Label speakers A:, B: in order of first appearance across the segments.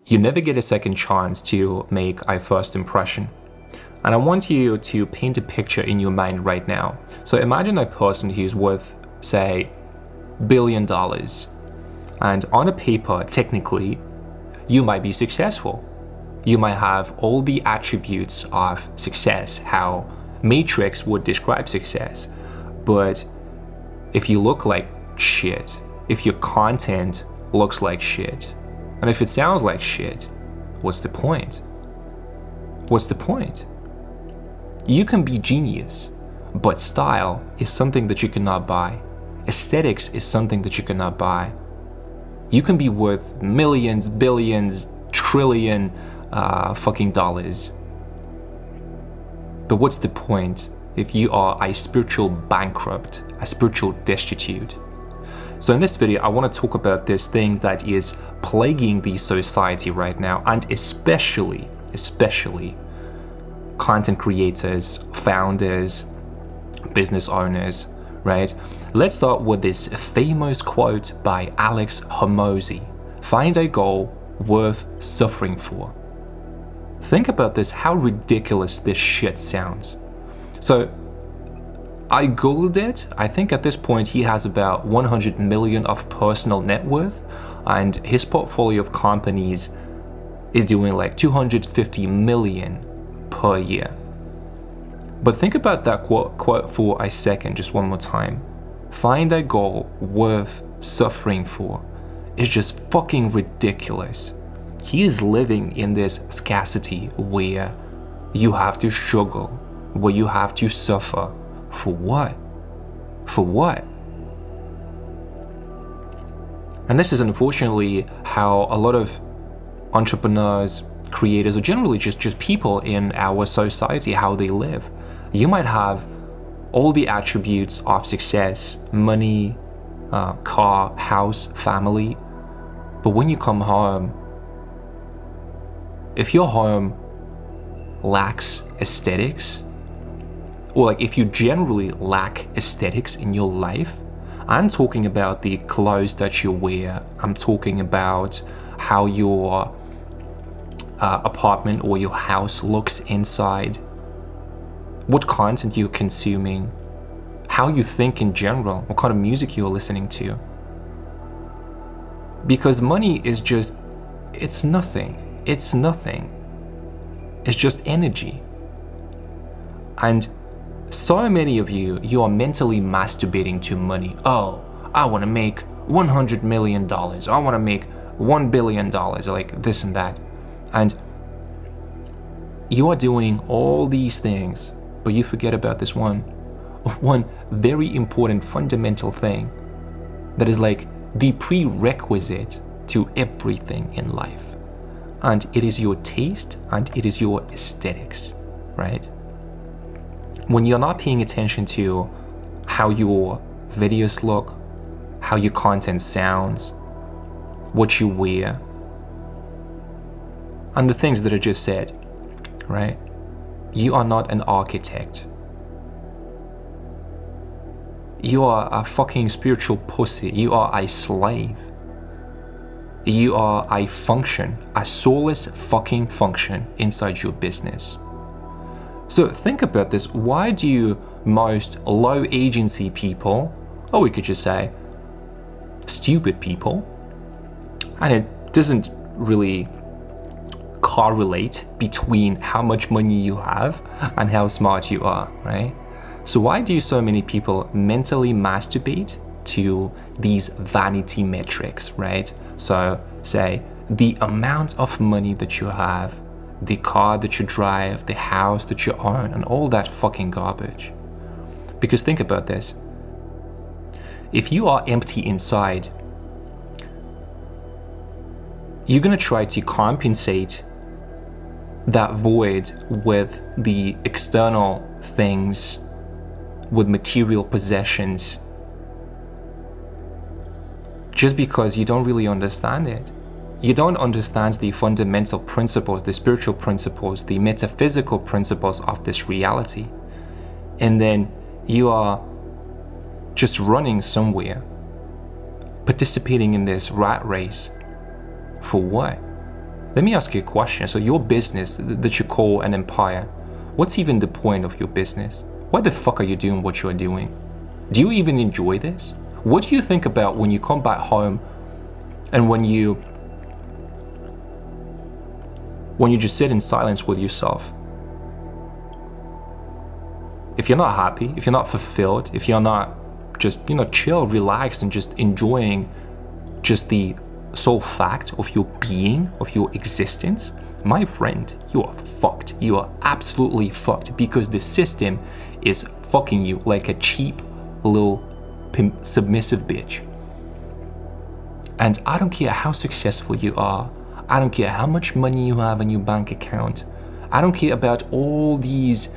A: You never get a second chance to make a first impression. And I want you to paint a picture in your mind right now. So imagine a person who's worth, say, $1 billion. And on a paper, technically, you might be successful. You might have all the attributes of success, how Matrix would describe success. But if you look like shit, if your content looks like shit, and if it sounds like shit, what's the point? What's the point? You can be genius, but style is something that you cannot buy. Aesthetics is something that you cannot buy. You can be worth millions, billions, trillion fucking dollars. But what's the point if you are a spiritual bankrupt, a spiritual destitute? So in this video, I want to talk about this thing that is plaguing the society right now, and especially content creators, founders, business owners, right? Let's start with this famous quote by Alex Hormozi. Find a goal worth suffering for. Think about this, how ridiculous this shit sounds. So I googled it. I think at this point he has about 100 million of personal net worth, and his portfolio of companies is doing like 250 million per year. But think about that quote for a second, just one more time. Find a goal worth suffering for. It's just fucking ridiculous. He is living in this scarcity where you have to struggle, where you have to suffer. For what? For what? And this is unfortunately how a lot of entrepreneurs, creators, or generally just people in our society, how they live. You might have all the attributes of success, money, car, house, family, but when you come home, if your home lacks aesthetics, or like if you generally lack aesthetics in your life, I'm talking about the clothes that you wear, I'm talking about how your apartment or your house looks inside, what content you're consuming, how you think in general, what kind of music you're listening to. Because money is just, it's nothing. It's nothing. It's just energy. And so many of you are mentally masturbating to money. Oh, I want to make $100 million. I want to make $1 billion, like this and that. And you are doing all these things, but you forget about this one very important fundamental thing that is like the prerequisite to everything in life. And it is your taste and it is your aesthetics, right? When you're not paying attention to how your videos look, how your content sounds, what you wear, and the things that I just said, right? You are not an architect. You are a fucking spiritual pussy. You are a slave. You are a function, a soulless fucking function inside your business. So think about this. Why do most low agency people, or we could just say stupid people, and it doesn't really correlate between how much money you have and how smart you are, right? So why do so many people mentally masturbate to these vanity metrics, right? So say the amount of money that you have, the car that you drive, the house that you own, and all that fucking garbage. Because think about this. If you are empty inside, you're gonna try to compensate that void with the external things, with material possessions, just because you don't really understand it. You don't understand the fundamental principles, the spiritual principles, the metaphysical principles of this reality. And then you are just running somewhere, participating in this rat race. For what? Let me ask you a question. So your business that you call an empire, what's even the point of your business? Why the fuck are you doing what you're doing? Do you even enjoy this? What do you think about when you come back home and when you just sit in silence with yourself? If you're not happy, if you're not fulfilled, if you're not just, chill, relaxed, and just enjoying just the sole fact of your being, of your existence, my friend, you are fucked. You are absolutely fucked, because the system is fucking you like a cheap little submissive bitch. And I don't care how successful you are. I don't care how much money you have in your bank account. I don't care about all these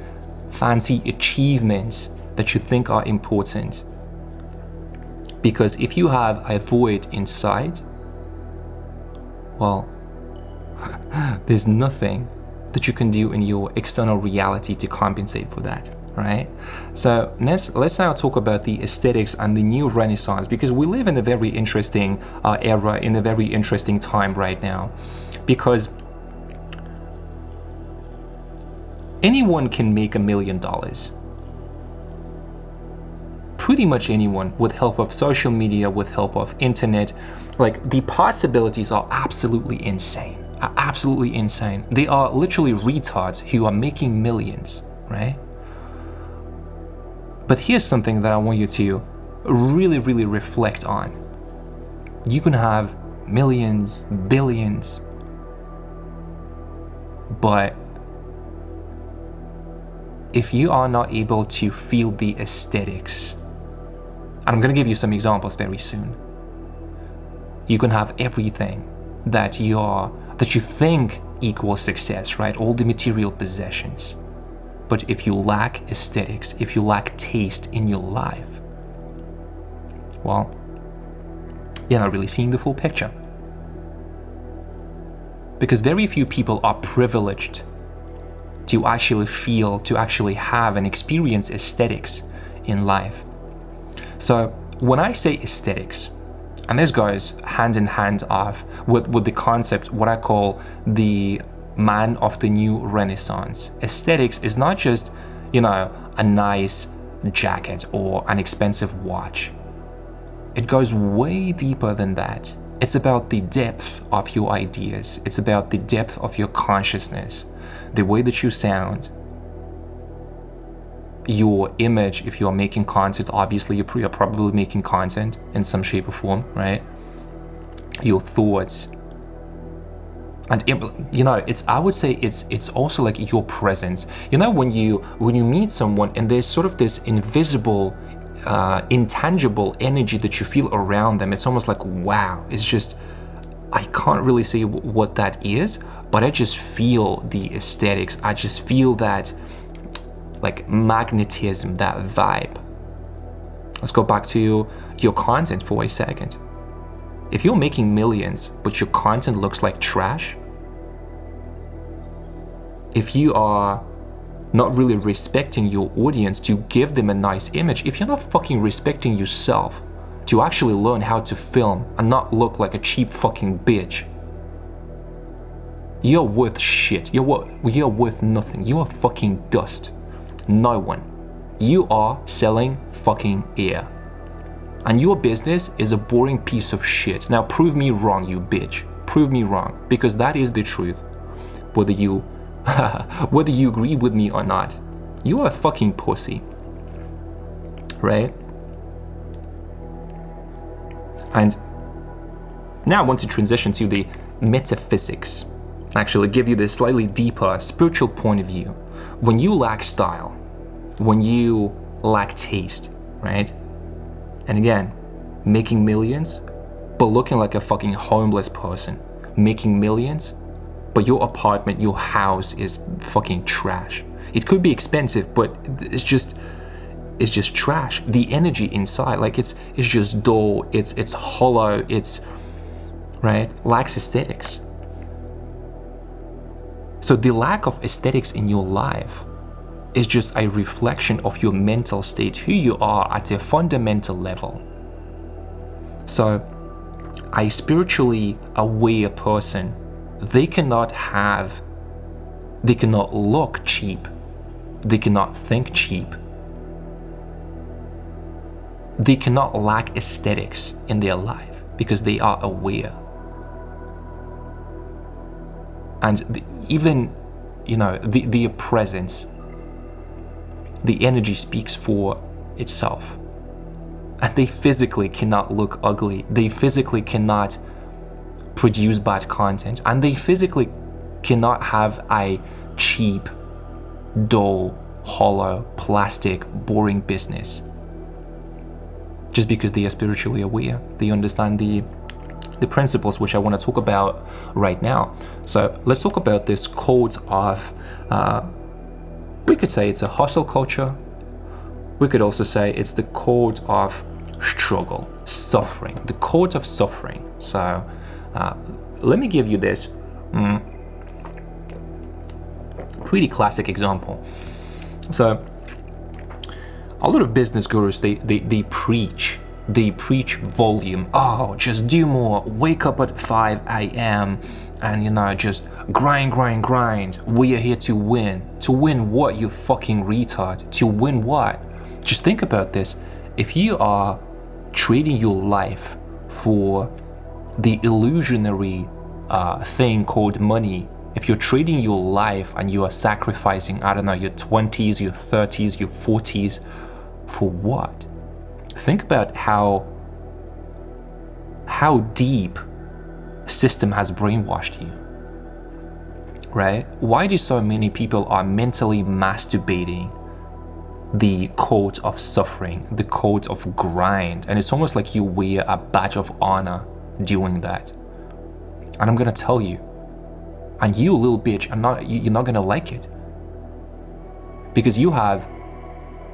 A: fancy achievements that you think are important. Because if you have a void inside, well, there's nothing that you can do in your external reality to compensate for that, right? So let's now talk about the aesthetics and the new renaissance, because we live in a very interesting era, in a very interesting time right now, because anyone can make $1 million. Pretty much anyone, with help of social media, with help of internet. Like, the possibilities are absolutely insane. They are literally retards who are making millions, right? But here's something that I want you to really, really reflect on. You can have millions, billions, but if you are not able to feel the aesthetics, and I'm gonna give you some examples very soon. You can have everything that you think equals success, right? All the material possessions. But if you lack aesthetics, if you lack taste in your life, well, you're not really seeing the full picture. Because very few people are privileged to actually feel, to actually have and experience aesthetics in life. So when I say aesthetics, and this goes hand in hand with the concept, what I call the man of the new renaissance. Aesthetics is not just, a nice jacket or an expensive watch. It goes way deeper than that. It's about the depth of your ideas. It's about the depth of your consciousness, the way that you sound, your image. If you're making content, obviously you're probably making content in some shape or form, right? Your thoughts, and I would say it's also like your presence. When you meet someone and there's sort of this invisible, intangible energy that you feel around them, it's almost like, wow. It's just, I can't really say what that is, but I just feel the aesthetics. I just feel that, like, magnetism, that vibe. Let's go back to your content for a second. If you're making millions, but your content looks like trash, if you are not really respecting your audience to give them a nice image, if you're not fucking respecting yourself to actually learn how to film and not look like a cheap fucking bitch, you're worth shit. You're worth nothing. You are fucking dust. No one. You are selling fucking air. And your business is a boring piece of shit. Now prove me wrong, you bitch. Prove me wrong, because that is the truth. Whether you agree with me or not, you are a fucking pussy. Right? And now I want to transition to the metaphysics. Actually give you this slightly deeper spiritual point of view. When you lack style, when you lack taste, right? And again, making millions, but looking like a fucking homeless person. Making millions, but your apartment, your house is fucking trash. It could be expensive, but it's just trash. The energy inside, like it's just dull, it's hollow, it's, right? Lacks aesthetics. So the lack of aesthetics in your life is just a reflection of your mental state, who you are at a fundamental level. So a spiritually aware person they cannot look cheap, they cannot think cheap, they cannot lack aesthetics in their life because they are aware. And their presence, the energy speaks for itself. And they physically cannot look ugly, they physically cannot produce bad content, and they physically cannot have a cheap, dull, hollow, plastic, boring business. Just because they are spiritually aware, they understand the principles which I want to talk about right now. So let's talk about this code of, we could say it's a hustle culture. We could also say it's the code of struggle, suffering, the code of suffering. So let me give you this pretty classic example. So a lot of business gurus, they preach volume. Oh, just do more, wake up at 5 a.m. and just grind. We are here to win what, you fucking retard? To win what? Just think about this. If you are trading your life for the illusionary thing called money, if you're trading your life and you are sacrificing, I don't know, your 20s, your 30s, your 40s, for what? Think about how deep system has brainwashed you, right? Why do so many people are mentally masturbating the code of suffering, the code of grind? And it's almost like you wear a badge of honor doing that. And I'm gonna tell you, and you little bitch, you're not gonna like it, because you have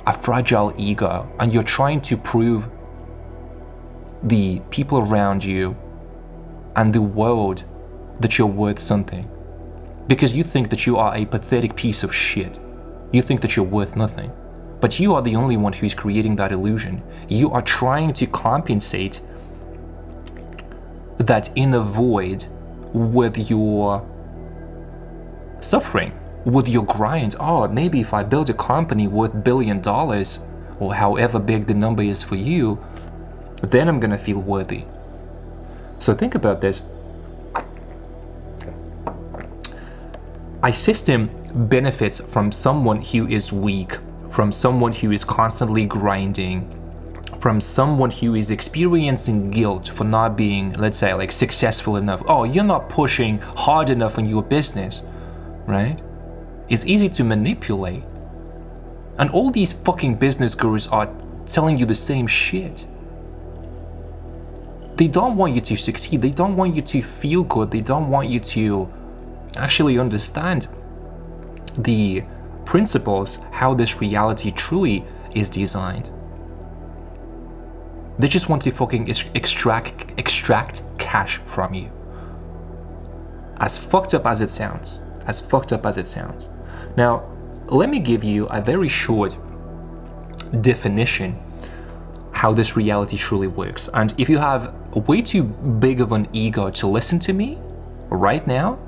A: a fragile ego and you're trying to prove the people around you and the world that you're worth something, because you think that you are a pathetic piece of shit. You think that you're worth nothing, but you are the only one who's creating that illusion. You are trying to compensate that inner void with your suffering, with your grind. Oh, maybe if I build a company worth $1 billion, or however big the number is for you, then I'm gonna feel worthy. So think about this. A system benefits from someone who is weak, from someone who is constantly grinding, from someone who is experiencing guilt for not being, let's say, like successful enough. Oh, you're not pushing hard enough in your business, right? It's easy to manipulate. And all these fucking business gurus are telling you the same shit. They don't want you to succeed. They don't want you to feel good. They don't want you to actually understand the principles, how this reality truly is designed. They just want to fucking extract cash from you. As fucked up as it sounds. As fucked up as it sounds. Now, let me give you a very short definition how this reality truly works. And if you have way too big of an ego to listen to me right now,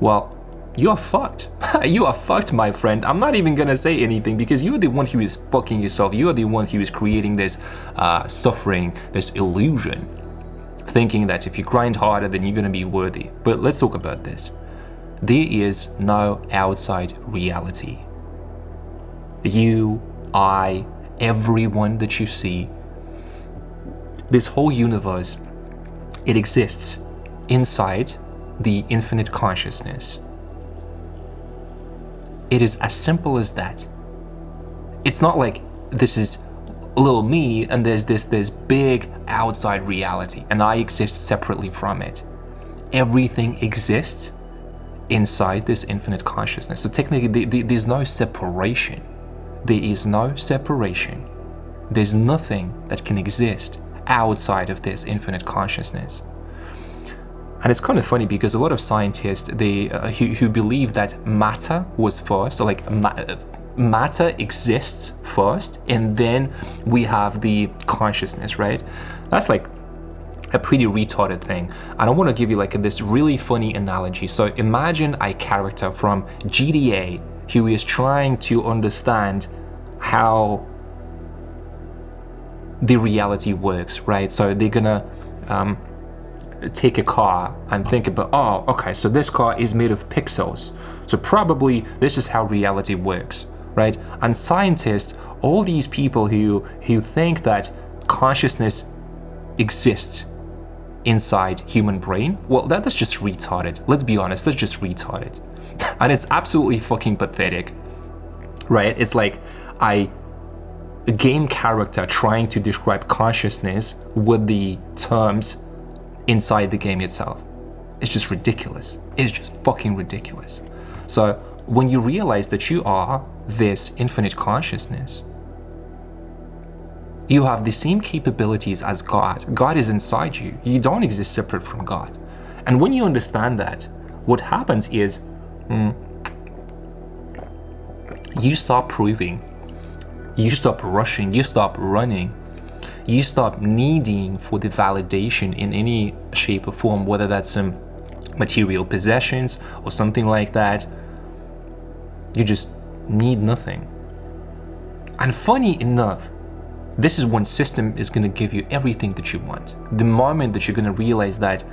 A: well, you are fucked. You are fucked, my friend. I'm not even gonna say anything because you're the one who is fucking yourself. You are the one who is creating this suffering, this illusion, thinking that if you grind harder, then you're gonna be worthy. But let's talk about this. There is no outside reality. You, I, everyone that you see, this whole universe, it exists inside the infinite consciousness. It is as simple as that. It's not like this is little me and there's this big outside reality and I exist separately from it. Everything exists inside this infinite consciousness. So technically there's no separation. There is no separation. There's nothing that can exist outside of this infinite consciousness. And it's kind of funny because a lot of scientists, who believe that matter was first, or like matter exists first, and then we have the consciousness, right? That's like a pretty retarded thing. And I want to give you like this really funny analogy. So imagine a character from GTA who is trying to understand how the reality works, right? So they're gonna take a car and think about, oh, okay, so this car is made of pixels, so probably this is how reality works, right? And scientists, all these people who think that consciousness exists inside human brain, well, that's just retarded. Let's be honest, that's just retarded. And it's absolutely fucking pathetic, right? It's like a game character trying to describe consciousness with the terms inside the game itself. It's just ridiculous. It's just fucking ridiculous. So when you realize that you are this infinite consciousness, you have the same capabilities as God. God is inside you. You don't exist separate from God. And when you understand that, what happens is you stop proving, you stop rushing, you stop running, you stop needing for the validation in any shape or form, whether that's some material possessions or something like that. You just need nothing. And funny enough, this is when system is going to give you everything that you want. The moment that you're going to realize that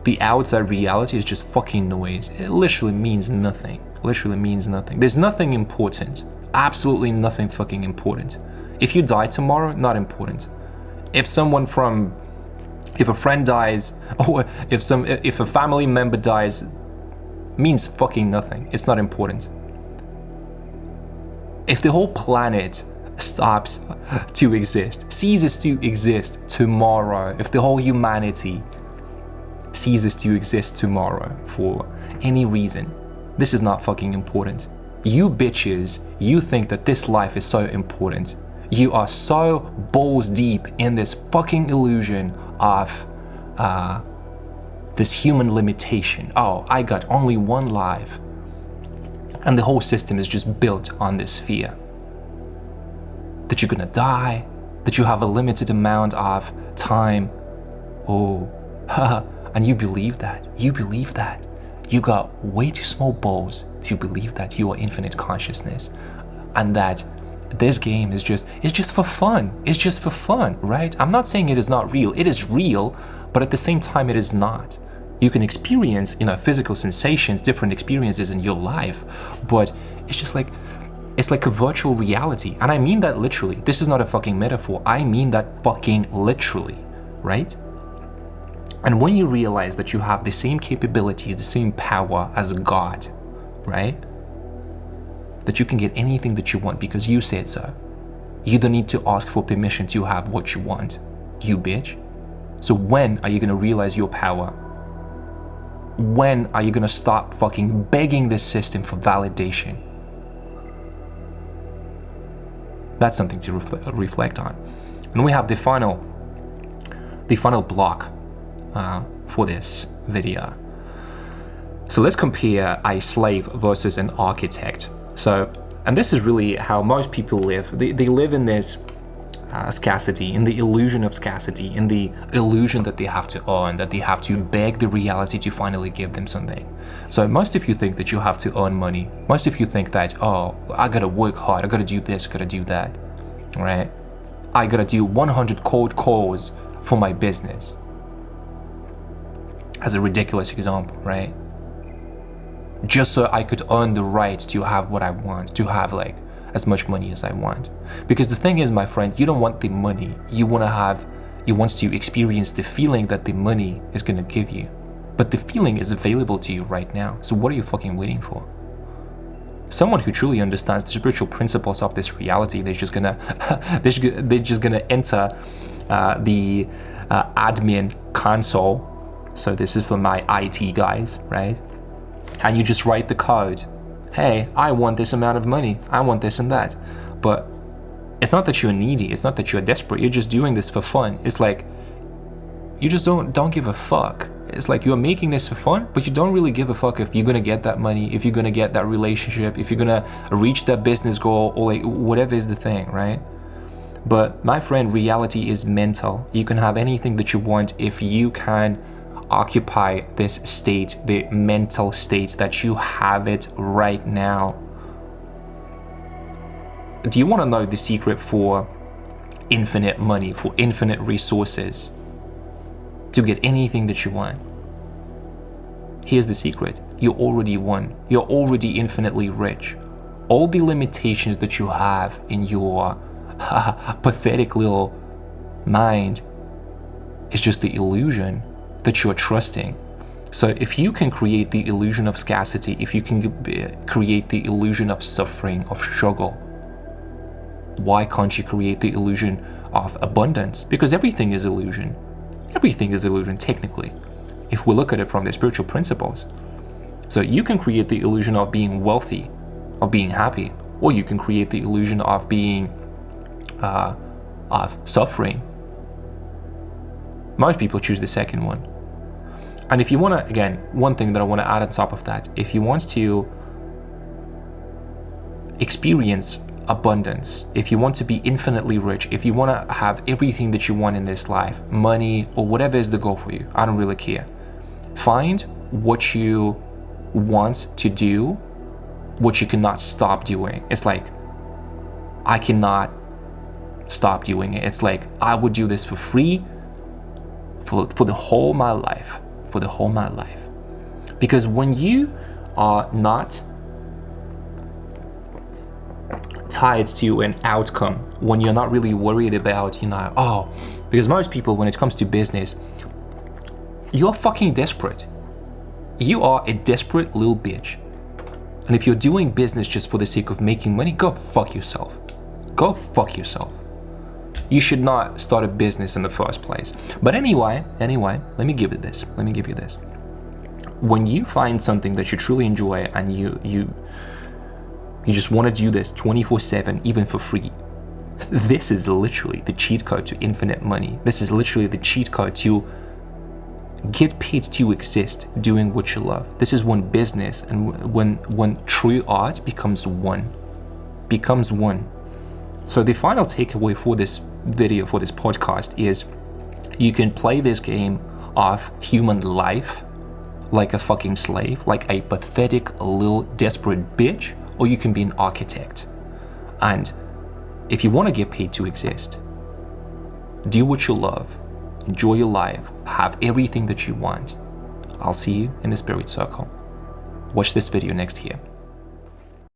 A: the outside reality is just fucking noise, it literally means nothing. Literally means nothing. There's nothing important. Absolutely nothing fucking important. If you die tomorrow, not important. If a friend dies, or if a family member dies, means fucking nothing. It's not important. If the whole planet stops to exist, ceases to exist tomorrow, if the whole humanity ceases to exist tomorrow for any reason, this is not fucking important. You bitches, you think that this life is so important. You are so balls deep in this fucking illusion of this human limitation. Oh, I got only one life. And the whole system is just built on this fear that you're gonna die, that you have a limited amount of time. Oh, and you believe that. You believe that. You got way too small balls to believe that you are infinite consciousness, and that this game is just for fun. It's just for fun, right? I'm not saying it is not real. It is real, but at the same time, it is not. You can experience, physical sensations, different experiences in your life, but it's just like, it's like a virtual reality. And I mean that literally. This is not a fucking metaphor. I mean that fucking literally, right? And when you realize that you have the same capabilities, the same power as God, right? That you can get anything that you want because you said so. You don't need to ask for permission to have what you want, you bitch. So when are you gonna realize your power? When are you gonna stop fucking begging the system for validation? That's something to reflect on. And we have the final block for this video. So let's compare a slave versus an architect. So, and this is really how most people live. They live in this scarcity, in the illusion of scarcity, in the illusion that they have to earn, that they have to beg the reality to finally give them something. So most of you think that you have to earn money. Most of you think that, oh, I gotta work hard, I gotta do this, I gotta do that, right? I gotta do 100 cold calls for my business. As a ridiculous example, right? Just so I could earn the right to have what I want, to have like as much money as I want. Because the thing is, my friend, you don't want the money. You want to experience the feeling that the money is gonna give you. But the feeling is available to you right now. So what are you fucking waiting for? Someone who truly understands the spiritual principles of this reality, they're just gonna enter the admin console. So this is for my IT guys, right? And you just write the code. Hey, I want this amount of money. I want this and that. But it's not that you're needy. It's not that you're desperate. You're just doing this for fun. It's like you just don't give a fuck. It's like you're making this for fun, but you don't really give a fuck if you're gonna get that money, if you're gonna get that relationship, if you're gonna reach that business goal, or like whatever is the thing, right? But my friend, reality is mental. You can have anything that you want if you can occupy this state, the mental state that you have it right now. Do you want to know the secret for infinite money, for infinite resources, to get anything that you want? Here's the secret. You already won. You're already infinitely rich. All the limitations that you have in your pathetic little mind is just the illusion that you're trusting. So if you can create the illusion of scarcity, if you can create the illusion of suffering, of struggle, why can't you create the illusion of abundance? Because everything is illusion. Everything is illusion, technically, if we look at it from the spiritual principles. So you can create the illusion of being wealthy, of being happy, or you can create the illusion of being of suffering. Most people choose the second one. And if you want to, again, one thing that I want to add on top of that, if you want to experience abundance, if you want to be infinitely rich, if you want to have everything that you want in this life, money or whatever is the goal for you, I don't really care. Find what you want to do, what you cannot stop doing. It's like, I cannot stop doing it. It's like, I would do this for free for the whole my life, for the whole my life. Because when you are not tied to an outcome, when you're not really worried about, because most people, when it comes to business, you're fucking desperate. You are a desperate little bitch. And if you're doing business just for the sake of making money, go fuck yourself. Go fuck yourself. You should not start a business in the first place. But anyway, let me give you this. When you find something that you truly enjoy and you just want to do this 24/7, even for free, this is literally the cheat code to infinite money. This is literally the cheat code to get paid to exist doing what you love. This is when business and when true art becomes one. So the final takeaway for this video, for this podcast, is you can play this game of human life like a fucking slave, like a pathetic little desperate bitch, or you can be an architect. And if you want to get paid to exist, do what you love, enjoy your life, have everything that you want. I'll see you in the spirit circle. Watch this video next here.